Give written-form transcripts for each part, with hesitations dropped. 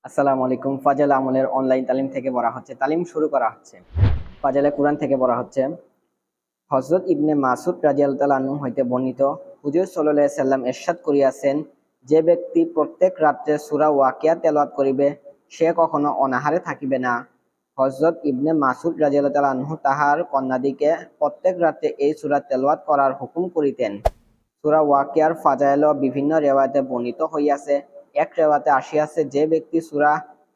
আসসালামু আলাইকুম। ফাজাল আমলের অনলাইন তালিম থেকে পড়া হচ্ছে, তালিম শুরু করা হচ্ছে। ফাজালে কুরআন থেকে পড়া হচ্ছে। হযরত ইবনে মাসউদ রাদিয়াল্লাহু তাআলা আনহু হইতে বর্ণিত, হুজুর সাল্লাল্লাহু আলাইহি সাল্লাম ইরশাদ করিয়াছেন, যে ব্যক্তি প্রত্যেক রাত্রে সূরা ওয়াকিয়া তেলাওয়াত করিবে, সে কখনো অনাহারে থাকিবে না। হযরত ইবনে মাসউদ রাদিয়াল্লাহু তাআলা আনহু তাহার কন্যাদিকে প্রত্যেক রাত্রে এই সূরা তেলাওয়াত করার হুকুম করিতেন। সূরা ওয়াকিয়ার ফাজায়েলও বিভিন্ন রেওয়ায়েতে বর্ণিত হইয়াছে। এক রেওয়ায়েতে আসিয়াছে, যে ব্যক্তি সূরা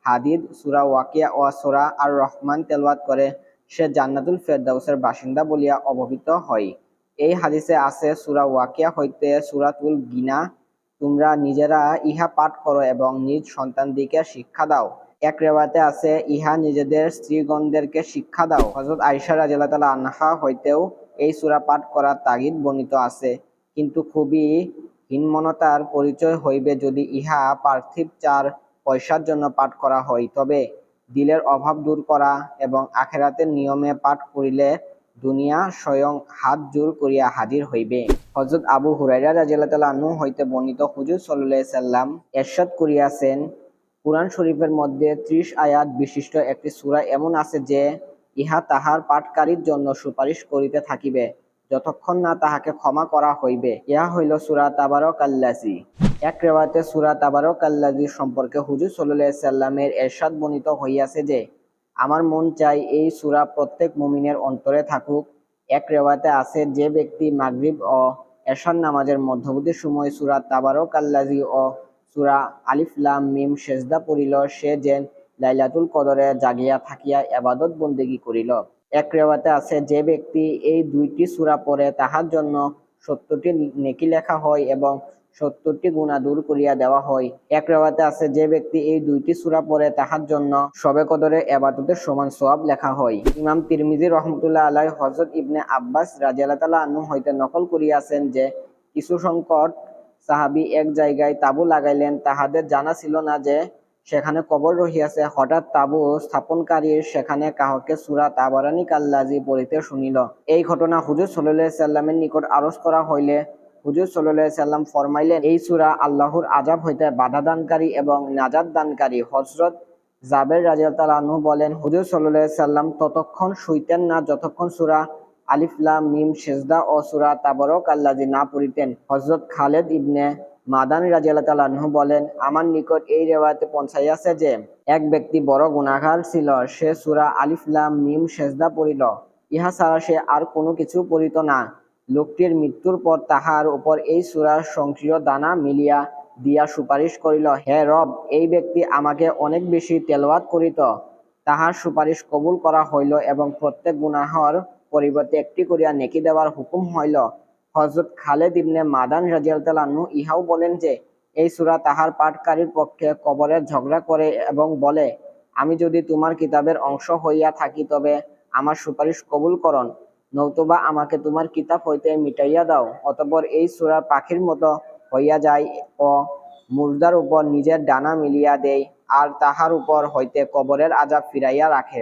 হাদীদ, সূরা ওয়াকিয়া ও সূরা আর রহমান তেলাওয়াত করে, সে জান্নাতুল ফেরদাউসের বাসিন্দা বলিয়া অবহিত হয়। এই হাদিসে আছে, সূরা ওয়াকিয়া হইতে সূরাতুল গিনা, তোমরা নিজেরা ইহা পাঠ করো এবং নিজ সন্তানদিকে শিক্ষা দাও। এক রেওয়ায়েতে আছে, ইহা নিজেদের স্ত্রীগণদেরকে শিক্ষা দাও। হযরত আয়েশা রাদিয়াল্লাহু তাআলা আনহা হইতেও এই সূরা পাঠ করার তাগিদ বর্ণিত আছে। কিন্তু খুবই হীনমন্যতার পরিচয় হইবে যদি ইহা পার্থিব চার পয়সার জন্য পাঠ করা হয়। তবে দিলের অভাব দূর করা এবং আখিরাতের নিয়মে পাঠ করিলে দুনিয়া স্বয়ং হাত জোড় করিয়া হাজির হইবে। হযরত আবু হুরায়রা রাদিয়াল্লাহু তাআলা আনহু হইতে বর্ণিত, হুজুর সাল্লাল্লাহু আলাইহি সাল্লাম ইরশাদ করিয়াছেন, কুরআন শরীফের মধ্যে ৩০ আয়াত বিশিষ্ট একটি সূরা এমন আছে যে ইহা তাহার পাঠকারীর জন্য সুপারিশ করিতে থাকিবে যতক্ষণ না তাহাকে ক্ষমা করা হইবে। ইহা হইল সূরা তাবারাকাল্লাযী। এক রিওয়ায়াতে সূরা তাবারাকাল্লাযী সম্পর্কে হুজুর সাল্লাল্লাহু আলাইহি সাল্লামের ইরশাদ বর্ণিত হইয়াছে যে, আমার মন চাই এই সূরা প্রত্যেক মুমিনের অন্তরে থাকুক। এক রিওয়ায়াতে আছে, যে ব্যক্তি মাগরিব ও এশার নামাজের মধ্যবর্তী সময় সূরা তাবারাকাল্লাযী ও সূরা আলিফ লাম মিম সেজদা পড়িল, সে যেন লাইলাতুল কদরে জাগিয়া থাকিয়া ইবাদত বন্দেগী করিল। এক রিওয়ায়াতে আছে, যে ব্যক্তি এই দুইটি সূরা পড়ে, তাহার জন্য ৭০টি নেকি লেখা হয় এবং ৭০টি গুনাহ দূর করিয়া দেওয়া হয়। এক রিওয়ায়াতে আছে, যে ব্যক্তি এই দুইটি সূরা পড়ে, তাহার জন্য শবে কদরে ইবাদতের সমান সওয়াব লেখা হয়। ইমাম তিরমিজি রাহমাতুল্লাহ আলাইহি হযরত ইবনে আব্বাস রাদিয়াল্লাহু তাআলা আনহু হইতে নকল করিয়াছেন যে, কিছু সংকট সাহাবী এক জায়গায় তাঁবু লাগাইলেন, তাহাদের জানা ছিল না যে সেখানে কবর রহিয়াছে। হঠাৎ তাঁবু স্থাপনকারীর সেখানে কাহাকে সূরা তাবারাকাল্লাযী পড়িতে শুনিল। এই ঘটনা হুজুর সাল্লাল্লাহু আলাইহি সাল্লামের নিকট আরজ করা হইলে হুজুর সাল্লাল্লাহু আলাইহি সাল্লাম ফরমাইলেন, এই সূরা আল্লাহর আযাব হইতে বাধা দানকারী এবং নাজাত দানকারী। হযরত জাবের রাদিয়াল্লাহু তাআলা আনহু বলেন, হুজুর সাল্লাল্লাহু আলাইহি সাল্লাম ততক্ষণ শুইতেন না যতক্ষণ সূরা আলিফ লাম মিম সেজদা ও সূরা তাবারাকাল্লাযী না পড়িতেন। হযরত খালেদ ইবনে মাদান রাদিয়াল্লাহু তাআলা আনহু বলেন, আমার নিকট এই রিওয়ায়াতে পৌঁছাইয়াছে যে, এক ব্যক্তি বড় গুনাহগার ছিল, সে সূরা আলিফ লাম মিম সেজদা পড়িল, ইহা ছাড়া সে আর কোনো কিছু পড়িত না। লোকটির মৃত্যুর পর তাহার উপর এই সূরার সংখ্যীয় দানা মিলিয়া দিয়া সুপারিশ করিল, হে রব, এই ব্যক্তি আমাকে অনেক বেশি তেলাওয়াত করিত। তাহার সুপারিশ কবুল করা হইল এবং প্রত্যেক গুনাহর পরিবর্তে একটি করিয়া নেকি দেওয়ার হুকুম হইল। হযরত খালেদ ইবনে মাদান রাদিয়াল্লাহু তাআলা আনহু ইহাও বলেন যে, এই সূরা তাহার পাঠকারীর পক্ষে কবরে ঝগড়া করে এবং বলে, আমি যদি তোমার কিতাবের অংশ হইয়া থাকি তবে আমার সুপারিশ কবুল করন, নতুবা আমাকে তোমার কিতাব হইতে মিটাইয়া দাও। অতঃপর এই সূরা পাখির মতো হইয়া যায় ও মুর্দার উপর নিজের ডানা মিলিয়া দেয় আর তাহার উপর হইতে কবরের আযাব ফিরাইয়া রাখে।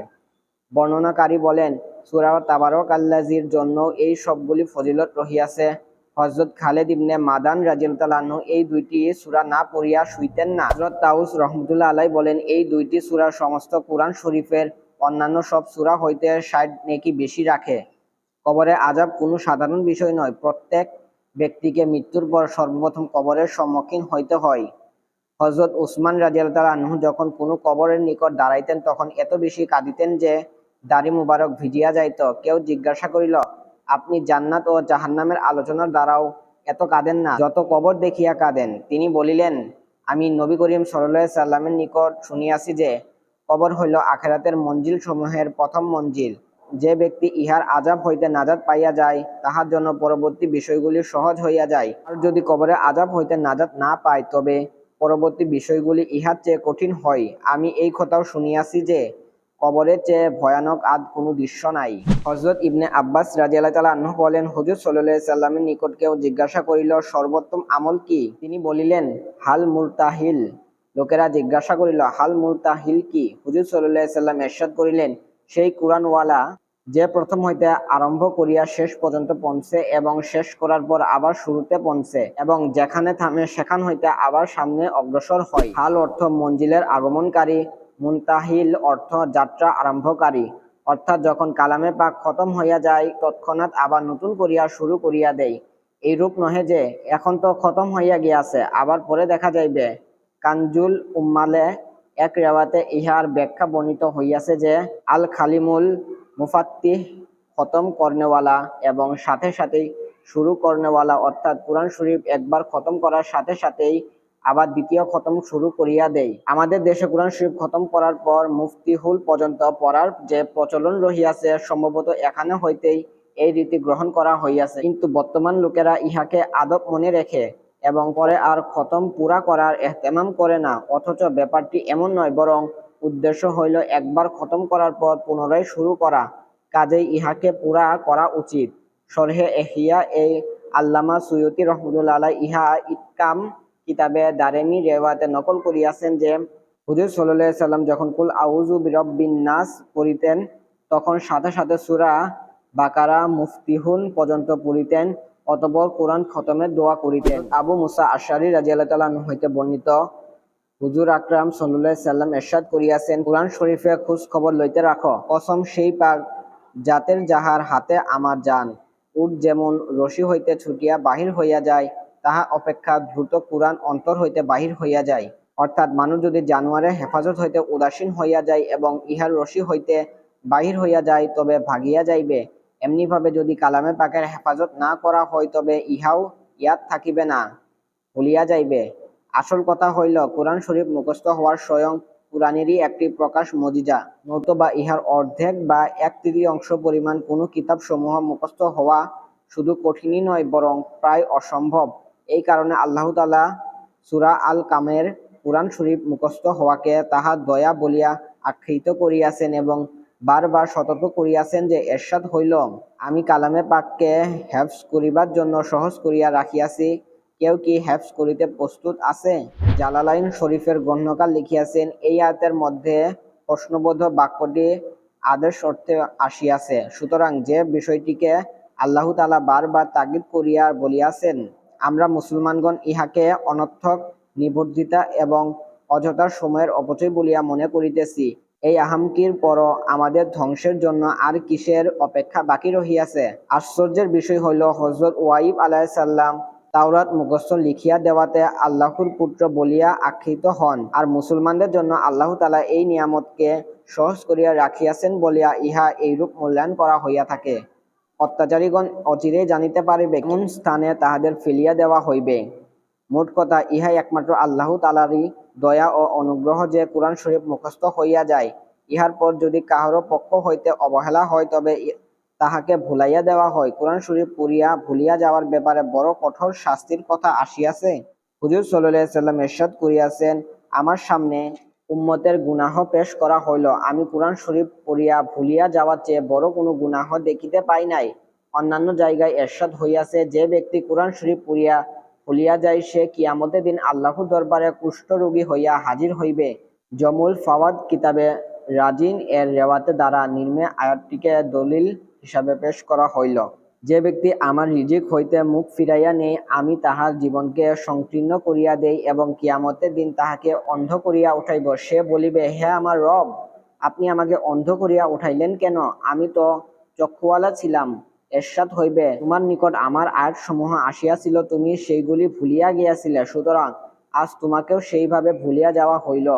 বর্ণনাকারী বলেন, সূরা তাবারাকাল্লাযীর জন্য এই সবগুলি ফজিলত রহিয়াছে। হযরত খালেদ ইবনে মাদান রাদিয়াল্লাহু তাআলা আনহু এই দুইটি সূরা না পড়িয়া শুইতেন না। হযরত তাউস রাহমাতুল্লাহ আলাইহি বলেন, এই দুইটি সূরা সমস্ত কুরআন শরীফের অন্যান্য সব সূরা হইতে ৬০ নেকি বেশি রাখে। কবরের আযাব কোনো সাধারণ বিষয় নয়। প্রত্যেক ব্যক্তিকে মৃত্যুর পর সর্বপ্রথম কবরের সম্মুখীন হইতে হয়। হযরত উসমান রাদিয়াল্লাহু তাআলা আনহু যখন কোনো কবরের নিকট দাঁড়াইতেন, তখন এত বেশি কাঁদিতেন যে দাড়ি মুবারক ভিজিয়া যাইত। কেউ জিজ্ঞাসা করিল, আপনি জান্নাত ও জাহান্নামের আলোচনার দ্বারাও এত কাঁদেন না, যত কবর দেখিয়া কাঁদেন? তিনি বলিলেন, আমি নবী করিম সাল্লাল্লাহু আলাইহি সাল্লামের নিকট শুনিয়াছি যে, কবর হইল আখিরাতের মঞ্জিল সমূহের প্রথম মঞ্জিল। যে ব্যক্তি ইহার আযাব হইতে নাজাত পাইয়া যায়, তাহার জন্য পরবর্তী বিষয়গুলি সহজ হইয়া যায়। আর যদি কবরের আযাব হইতে নাজাত না পায়, তবে পরবর্তী বিষয়গুলি ইহার চেয়ে কঠিন হয়। আমি এই কথাও শুনিয়াছি যে, কবরের চেয়ে ভয়ানক আর কোনো দৃশ্য নাই। হযরত ইবনে আব্বাস রাদিয়াল্লাহু তাআলা আনহু বলেন, হুজুর সাল্লাল্লাহু আলাইহি সাল্লামের নিকট কেউ জিজ্ঞাসা করিল, সর্বোত্তম আমল কি? তিনি বলিলেন, হাল মুরতাহিল। লোকেরা জিজ্ঞাসা করিল, হাল মুরতাহিল কি? হুজুর সাল্লাল্লাহু আলাইহি সাল্লাম ইরশাদ করিলেন, সেই কুরআনওয়ালা যে প্রথম হইতে আরম্ভ করিয়া শেষ পর্যন্ত পৌঁছে এবং শেষ করার পর আবার শুরুতে পৌঁছে এবং যেখানে থামে সেখান হইতে আবার সামনে অগ্রসর হয়। হাল অর্থ মঞ্জিলের আগমনকারী, মুনতাহিল অর্থ যাত্রা আরম্ভকারী, অর্থাৎ যখন কালামে পাক খতম হইয়া যায় তৎক্ষণাৎ আবার নতুন করিয়া শুরু করিয়া দেয়। এইরূপ নহে যে এখন তো খতম হইয়া গিয়াছে আবার পরে দেখা যাইবে। কানজুল উম্মালে এক রেওয়াতে ইহার ব্যাখ্যা বর্ণিত হইয়াছে যে আল খালিমুল মুফাত্তিহ খতম করনেওয়ালা এবং সাথে সাথেই শুরু করনেওয়ালা, অর্থাৎ কুরআন শরীফ একবার খতম করার সাথে সাথেই আবার দ্বিতীয় খতম শুরু করিয়া দেয়। আমাদের দেশে কুরআন শরীফ খতম করার পর মুফতিহুল পর্যন্ত পড়ার যে প্রচলন রহিয়াছে সম্ভবত এখানে হইতেই এই রীতি গ্রহণ করা হইয়াছে, কিন্তু বর্তমান লোকেরা ইহাকে আদব মনে রেখে এবং পরে আর খতম পুরা করার এহতেমাম করে না। অথচ ব্যাপারটি এমন নয়, বরং উদ্দেশ্য হইল একবার খতম করার পর পুনরায় শুরু করা, কাজেই ইহাকে পুরা করা উচিত। শরহে ইহইয়া এই আল্লামা সুয়ুতি রহমতুল্লাহ আলাইহি ইহা ইতকাম কিতাবে দারেমি রেওয়াতে নকল করিয়াছেন যে হুজুর সাল্লাল্লাহু আলাইহি সাল্লাম যখন কুল আউযু বিরাব্বিন নাস পড়িতেন তখন সাথে সাথে সূরা বাকারা মুফতিহুন পর্যন্ত পড়িতেন, অতঃপর কোরআন খতমের দোয়া করিতেন। আবু মুসা আশআরী রাদিয়াল্লাহু তাআলা আনহু হইতে বর্ণিত, হুজুর আকরাম সাল্লাল্লাহু আলাইহি সাল্লাম ইরশাদ করিয়াছেন, কুরআন শরীফে খোঁজ খবর লইতে রাখো। কসম সেই পাক জাতের যাহার হাতে আমার জান। উট যেমন রশি হইতে ছুটিয়া বাহির হইয়া যায়, তাহা অপেক্ষা দ্রুত কুরআন অন্তর হইতে বাহির হইয়া যায়। অর্থাৎ মানুষ যদি জানোয়ারের হেফাজত হইতে উদাসীন হইয়া যায় এবং ইহার রশি হইতে বাহির হইয়া যায় তবে ভাগিয়া যাইবে, এমনিভাবে যদি কালামে পাকের হেফাজত না করা হয় তবে ইহাও ইয়াদ থাকিবে না, ভুলিয়া যাইবে। আসল কথা হইল কুরআন শরীফ মুখস্থ হওয়ার স্বয়ং কুরআনেরই একটি প্রকাশ মজিজা, নতুবা ইহার অর্ধেক বা 1/3 পরিমাণ কোনো কিতাব সমূহ মুখস্থ হওয়া শুধু কঠিনই নয় বরং প্রায় অসম্ভব। এই কারণে আল্লাহ তাআলা সূরা আল কামের কুরআন শরীফ মুখস্থ হওয়াকে তাহার দয়া বলিয়া আখ্যায়িত করিয়াছেন এবং বারবার সতর্ক করিয়াছেন যে এরশাদ হইল, আমি কালামে পাককে হেফজ করিবার জন্য সহজ করিয়া রাখিয়াছি, কেউ কি হেফজ করিতে প্রস্তুত আছে? জালালাইন শরীফের গ্রন্থকার লিখিয়াছেন, এই আয়াতের মধ্যে প্রশ্নবোধক বাক্যটি আদেশ অর্থে আসিয়াছে। সুতরাং যে বিষয়টিকে আল্লাহ তাআলা বারবার তাগিদ করিয়া বলিয়াছেন, আমরা মুসলমানগণ ইহাকে অনর্থক নিবর্জিতা এবং অযথা সময়ের অপচয় বলিয়া মনে করিতেছি। এই আহামকির পরও আমাদের ধ্বংসের জন্য আর কিসের অপেক্ষা বাকি রহিয়াছে? আশ্চর্যের বিষয় হইল হযরত ওয়াইব আলাইহিস সালাম তাওরাত মুখস্থ লিখিয়া দেওয়াতে আল্লাহর পুত্র বলিয়া আখ্যায়িত হন, আর মুসলমানদের জন্য আল্লাহ তাআলা এই নিয়ামতকে সহজ করিয়া রাখিয়াছেন বলিয়া ইহা এইরূপ মূল্যায়ন করা হইয়া থাকে। অত্যাচারীগণ অচিরেই জানিতে পারিবে কোন স্থানে তাহাদের ফেলিয়া দেওয়া হইবে। মোট কথা ইহাই একমাত্র আল্লাহ তাআলারই দয়া ও অনুগ্রহ যে কুরআন শরীফ মুখস্থ হইয়া যায়। ইহার পর যদি কাহারও পক্ষ হইতে অবহেলা হয় তবে তাহাকে ভুলাইয়া দেওয়া হয়। কুরআন শরীফ পড়িয়া ভুলিয়া যাওয়ার ব্যাপারে বড় কঠোর শাস্তির কথা আসিয়াছে। হুজুর সাল্লাল্লাহু আলাইহি সাল্লাম ইরশাদ করিয়াছেন, আমার সামনে উম্মতের গুনাহ পেশ করা হইল, আমি কুরআন শরীফ পড়িয়া ভুলিয়া যাওয়ার চেয়ে বড় কোনো গুনাহ দেখিতে পাই নাই। অন্যান্য জায়গায় ইরশাদ হইয়াছে, যে ব্যক্তি কুরআন শরীফ পড়িয়া ভুলিয়া যায় সে কিয়ামতের দিন আল্লাহর দরবারে কুষ্ঠরোগী হইয়া হাজির হইবে। জমুল ফাওয়াদ কিতাবে রাজিন এর রেওয়াতে দ্বারা নিম্নে আয়াতটিকে দলিল হিসাবে পেশ করা হইল, যে ব্যক্তি আমার রিজিক হইতে মুখ ফিরাইয়া নেয় আমি তাহার জীবনকে সংকীর্ণ করিয়া দেই এবং কিয়ামতের দিন তাহাকে অন্ধ করিয়া উঠাইব। সে বলিবে, হে আমার রব, আপনি আমাকে অন্ধ করিয়া উঠাইলেন কেন? আমি তো চক্ষুওয়ালা ছিলাম। এরশাদ হইবে, তোমার নিকট আমার আয়াতসমূহ আসিয়াছিল, তুমি সেইগুলি ভুলিয়া গিয়াছিলে, সুতরাং আজ তোমাকেও সেইভাবে ভুলিয়া যাওয়া হইল।